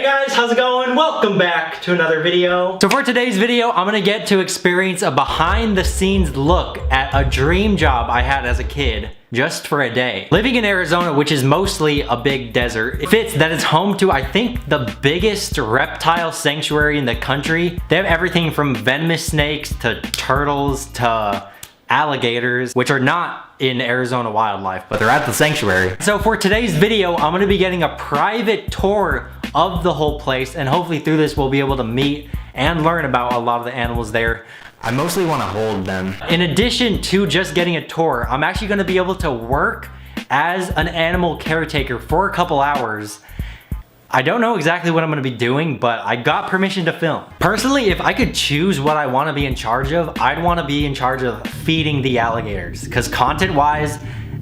guys, how's it going? Welcome back to another video. So for today's video, I'm gonna get to experience a behind the scenes look at a dream job I had as a kid. Just for a day. Living in Arizona, which is mostly a big desert, it fits that it's home to, I think, the biggest reptile sanctuary in the country. They have everything from venomous snakes to turtles to alligators, which are not in Arizona wildlife, but they're at the sanctuary. So for today's video, I'm gonna be getting a private tour of the whole place, and hopefully through this we'll be able to meet and learn about a lot of the animals there. I mostly want to hold them. In addition to just getting a tour, I'm actually going to be able to work as an animal caretaker for a couple hours. I don't know exactly what I'm going to be doing, but I got permission to film. Personally, if I could choose what I want to be in charge of, I'd want to be in charge of feeding the alligators, because content-wise,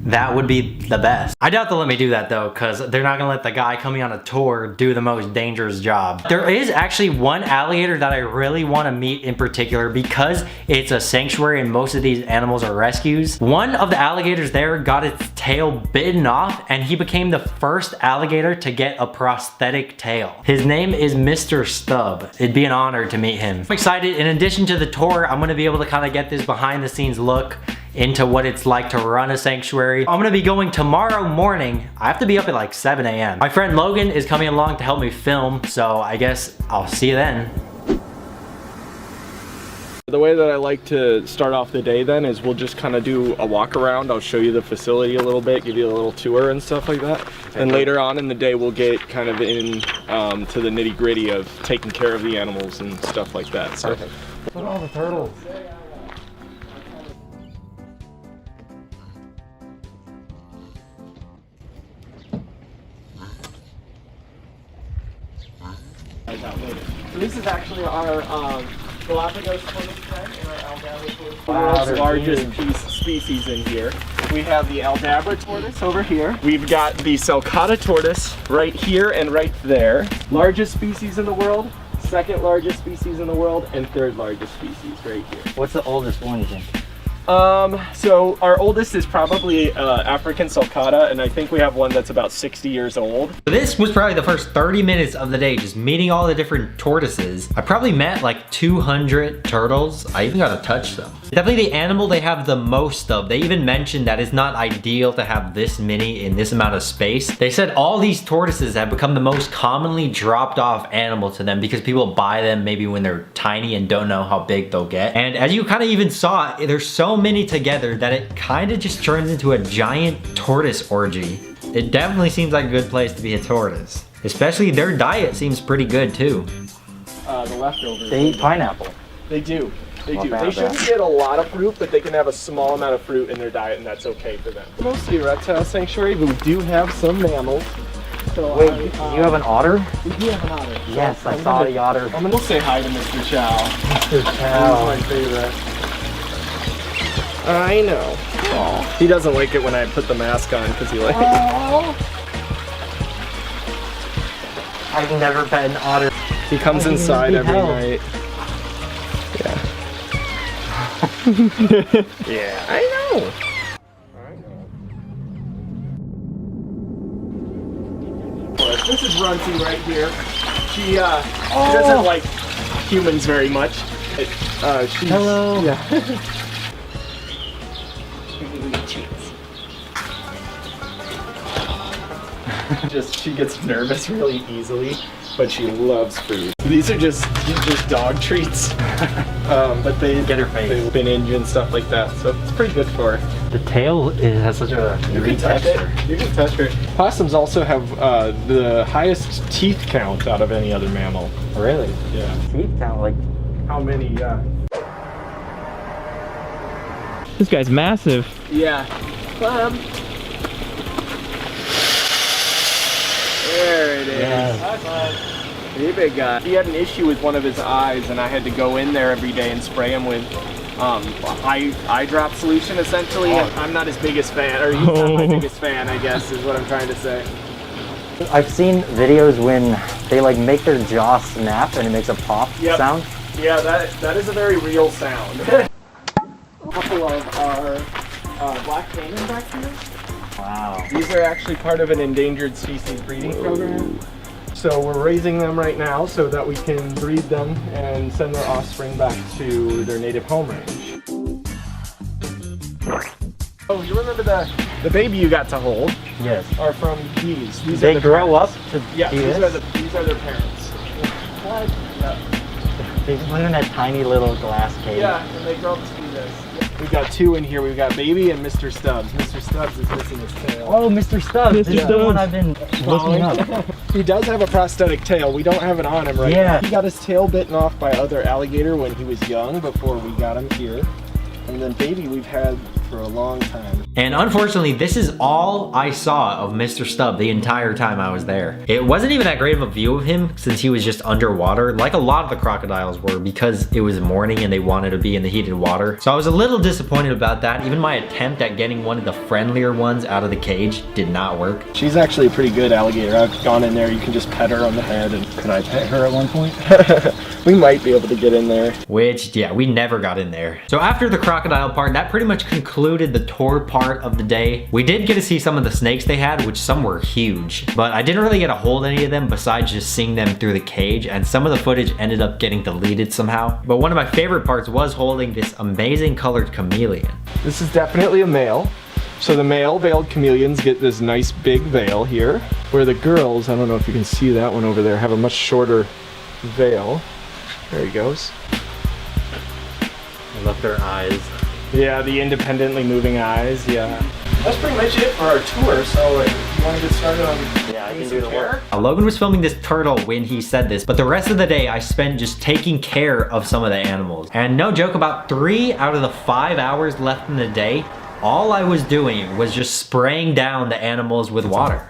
that would be the best. I doubt they'll let me do that though, because they're not gonna let the guy coming on a tour do the most dangerous job. There is actually one alligator that I really want to meet in particular because it's a sanctuary and most of these animals are rescues. One of the alligators there got its tail bitten off and he became the first alligator to get a prosthetic tail. His name is Mr. Stub. It'd be an honor to meet him. I'm excited. In addition to the tour, I'm gonna be able to kind of get this behind the scenes look into what it's like to run a sanctuary. I'm gonna be going tomorrow morning. I have to be up at like 7 a.m. My friend Logan is coming along to help me film, so I guess I'll see you then. The way that I like to start off the day then is we'll just kind of do a walk around. I'll show you the facility a little bit, give you a little tour and stuff like that. And later on in the day we'll get kind of in to the nitty gritty of taking care of the animals and stuff like that. So. Perfect. Look at all the turtles. So this is actually our Galapagos tortoise pen and our Aldabra tortoise. Wow, the largest species in here. We have the Aldabra tortoise over here. We've got the Sulcata tortoise right here and right there. Largest species in the world, second largest species in the world, and third largest species right here. What's the oldest one you think? So our oldest is probably African Sulcata, and I think we have one that's about 60 years old. This was probably the first 30 minutes of the day, just meeting all the different tortoises. I probably met like 200 turtles. I even got to touch them. Definitely the animal they have the most of. They even mentioned that it's not ideal to have this many in this amount of space. They said all these tortoises have become the most commonly dropped off animal to them because people buy them maybe when they're tiny and don't know how big they'll get. And as you kind of even saw, there's so many together that it kind of just turns into a giant tortoise orgy. It definitely seems like a good place to be a tortoise. Especially their diet seems pretty good too. The leftovers. They eat pineapple. They do. They do. Not They bad, shouldn't get a lot of fruit, but they can have a small amount of fruit in their diet, and that's okay for them. Mostly a reptile sanctuary, but we do have some mammals. So Wait, you have an otter? We do have an otter. Yes, So I saw the otter. I'm gonna say hi to Mr. Chow. Mr. He's Chow. my favorite. I know. Aww. He doesn't like it when I put the mask on because he likes it. I've never pet an otter. He comes inside every night. Yeah, I know. This is Runty right here. She doesn't like humans very much. Hello. Yeah. She gets nervous really easily, but she loves food. These are just dog treats, but they Get her face. They've been injured and stuff like that, so it's pretty good for her. The tail has such a You can touch texture. it. You can touch her. Possums also have the highest teeth count out of any other mammal. Really? Yeah. Teeth count like. How many? This guy's massive. Yeah. There it is. Yeah. Hi, bud. Hey, big guy. He had an issue with one of his eyes, and I had to go in there every day and spray him with eye drop solution. Essentially, I'm not his biggest fan, or he's not my biggest fan, I guess, is what I'm trying to say. I've seen videos when they like make their jaw snap and it makes a pop sound. Yeah, that is a very real sound. A couple of our black caiman back here. Wow. These are actually part of an endangered species breeding program. So we're raising them right now so that we can breed them and send their offspring back to their native home range. Oh, you remember the baby you got to hold? Yes. Are from these. They grow up to yeah, do these this? are their parents. What? Yeah. They just live in that tiny little glass cage. Yeah, and they grow up to do this. We've got two in here. We've got Baby and Mr. Stubbs. Mr. Stubbs is missing his tail. Oh, Mr. Stubbs. This is the one I've been looking up. He does have a prosthetic tail. We don't have it on him right now. He got his tail bitten off by other alligator when he was young before we got him here. And then Baby we've had for a long time. And unfortunately, this is all I saw of Mr. Stubb the entire time I was there. It wasn't even that great of a view of him since he was just underwater, like a lot of the crocodiles were, because it was morning and they wanted to be in the heated water. So I was a little disappointed about that. Even my attempt at getting one of the friendlier ones out of the cage did not work. She's actually a pretty good alligator. I've gone in there, you can just pet her on the head. And could I pet her at one point? We might be able to get in there. Which, yeah, we never got in there. So after the crocodile part, that pretty much concluded the tour part of the day. We did get to see some of the snakes they had, which some were huge, but I didn't really get to hold any of them besides just seeing them through the cage, and some of the footage ended up getting deleted somehow. But one of my favorite parts was holding this amazing colored chameleon. This is definitely a male. So the male veiled chameleons get this nice big veil here, where the girls, I don't know if you can see that one over there, have a much shorter veil. There he goes. I love their eyes. Yeah, the independently moving eyes, yeah. That's pretty much it for our tour, so if you want to get started on I can do the work. Logan was filming this turtle when he said this, but the rest of the day I spent just taking care of some of the animals. And no joke, about 3 out of the 5 hours left in the day, all I was doing was just spraying down the animals with water.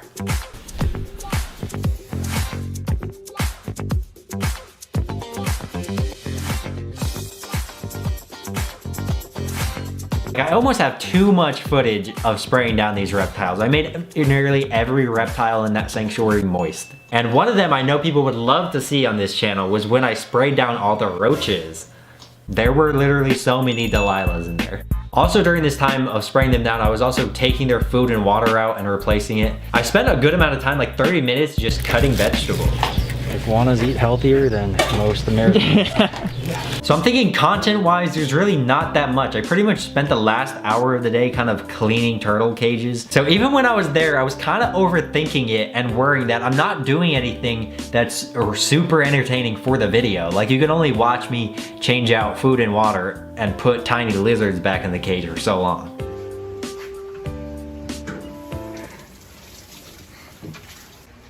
I almost have too much footage of spraying down these reptiles. I made nearly every reptile in that sanctuary moist. And one of them I know people would love to see on this channel was when I sprayed down all the roaches. There were literally so many Delilahs in there. Also during this time of spraying them down, I was also taking their food and water out and replacing it. I spent a good amount of time, like 30 minutes, just cutting vegetables. Iguanas eat healthier than most Americans. So I'm thinking content-wise, there's really not that much. I pretty much spent the last hour of the day kind of cleaning turtle cages. So even when I was there, I was kind of overthinking it and worrying that I'm not doing anything that's super entertaining for the video. Like you can only watch me change out food and water and put tiny lizards back in the cage for so long.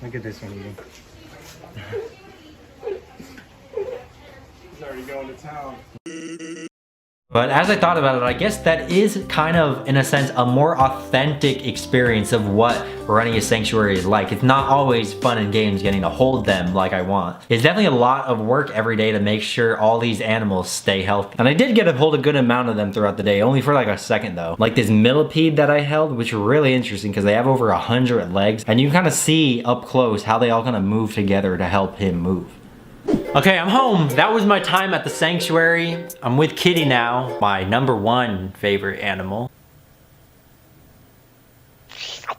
Look at this one eating. He's already going to town. But as I thought about it, I guess that is kind of, in a sense, a more authentic experience of what running a sanctuary is like. It's not always fun and games getting to hold them like I want. It's definitely a lot of work every day to make sure all these animals stay healthy. And I did get to hold a good amount of them throughout the day, only for like a second though. Like this millipede that I held, which were really interesting because they have over 100 legs. And you can kind of see up close how they all kind of move together to help him move. Okay, I'm home. That was my time at the sanctuary. I'm with Kitty now, my #1 favorite animal.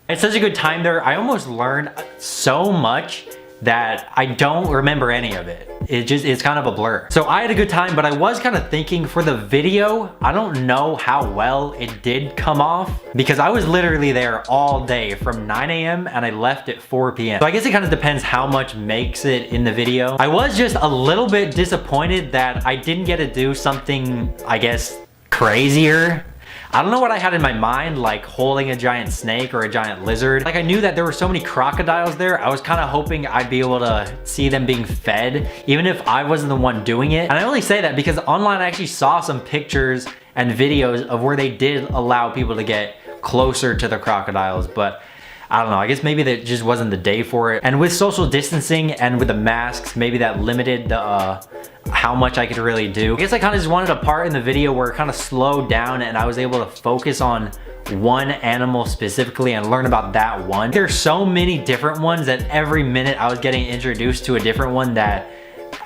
It's such a good time there. I almost learned so much that I don't remember any of it. It's kind of a blur. So I had a good time, but I was kind of thinking for the video, I don't know how well it did come off because I was literally there all day from 9 a.m. and I left at 4 p.m. So I guess it kind of depends how much makes it in the video. I was just a little bit disappointed that I didn't get to do something, I guess, crazier. I don't know what I had in my mind, like holding a giant snake or a giant lizard. Like I knew that there were so many crocodiles there. I was kind of hoping I'd be able to see them being fed, even if I wasn't the one doing it. And I only say that because online I actually saw some pictures and videos of where they did allow people to get closer to the crocodiles, but I don't know, I guess maybe that just wasn't the day for it. And with social distancing and with the masks, maybe that limited the, how much I could really do. I guess I kind of just wanted a part in the video where it kind of slowed down and I was able to focus on one animal specifically and learn about that one. There's so many different ones that every minute I was getting introduced to a different one that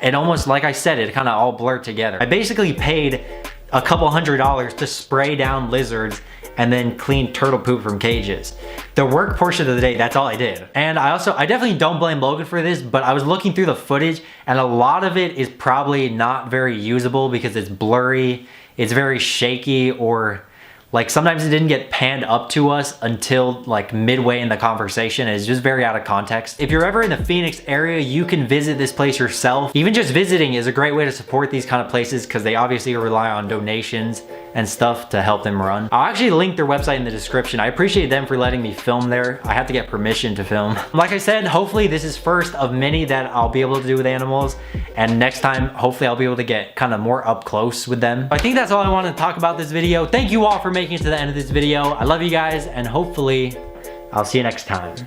it almost, like I said, it kind of all blurred together. I basically paid a couple $100s to spray down lizards and then clean turtle poop from cages. The work portion of the day, that's all I did. And I definitely don't blame Logan for this, but I was looking through the footage and a lot of it is probably not very usable because it's blurry, it's very shaky, or like sometimes it didn't get panned up to us until like midway in the conversation. It's just very out of context. If you're ever in the Phoenix area, you can visit this place yourself. Even just visiting is a great way to support these kind of places because they obviously rely on donations and stuff to help them run. I'll actually link their website in the description. I appreciate them for letting me film there. I have to get permission to film. Like I said, hopefully this is first of many that I'll be able to do with animals. And next time, hopefully I'll be able to get kind of more up close with them. I think that's all I want to talk about this video. Thank you all for making it to the end of this video. I love you guys and hopefully I'll see you next time.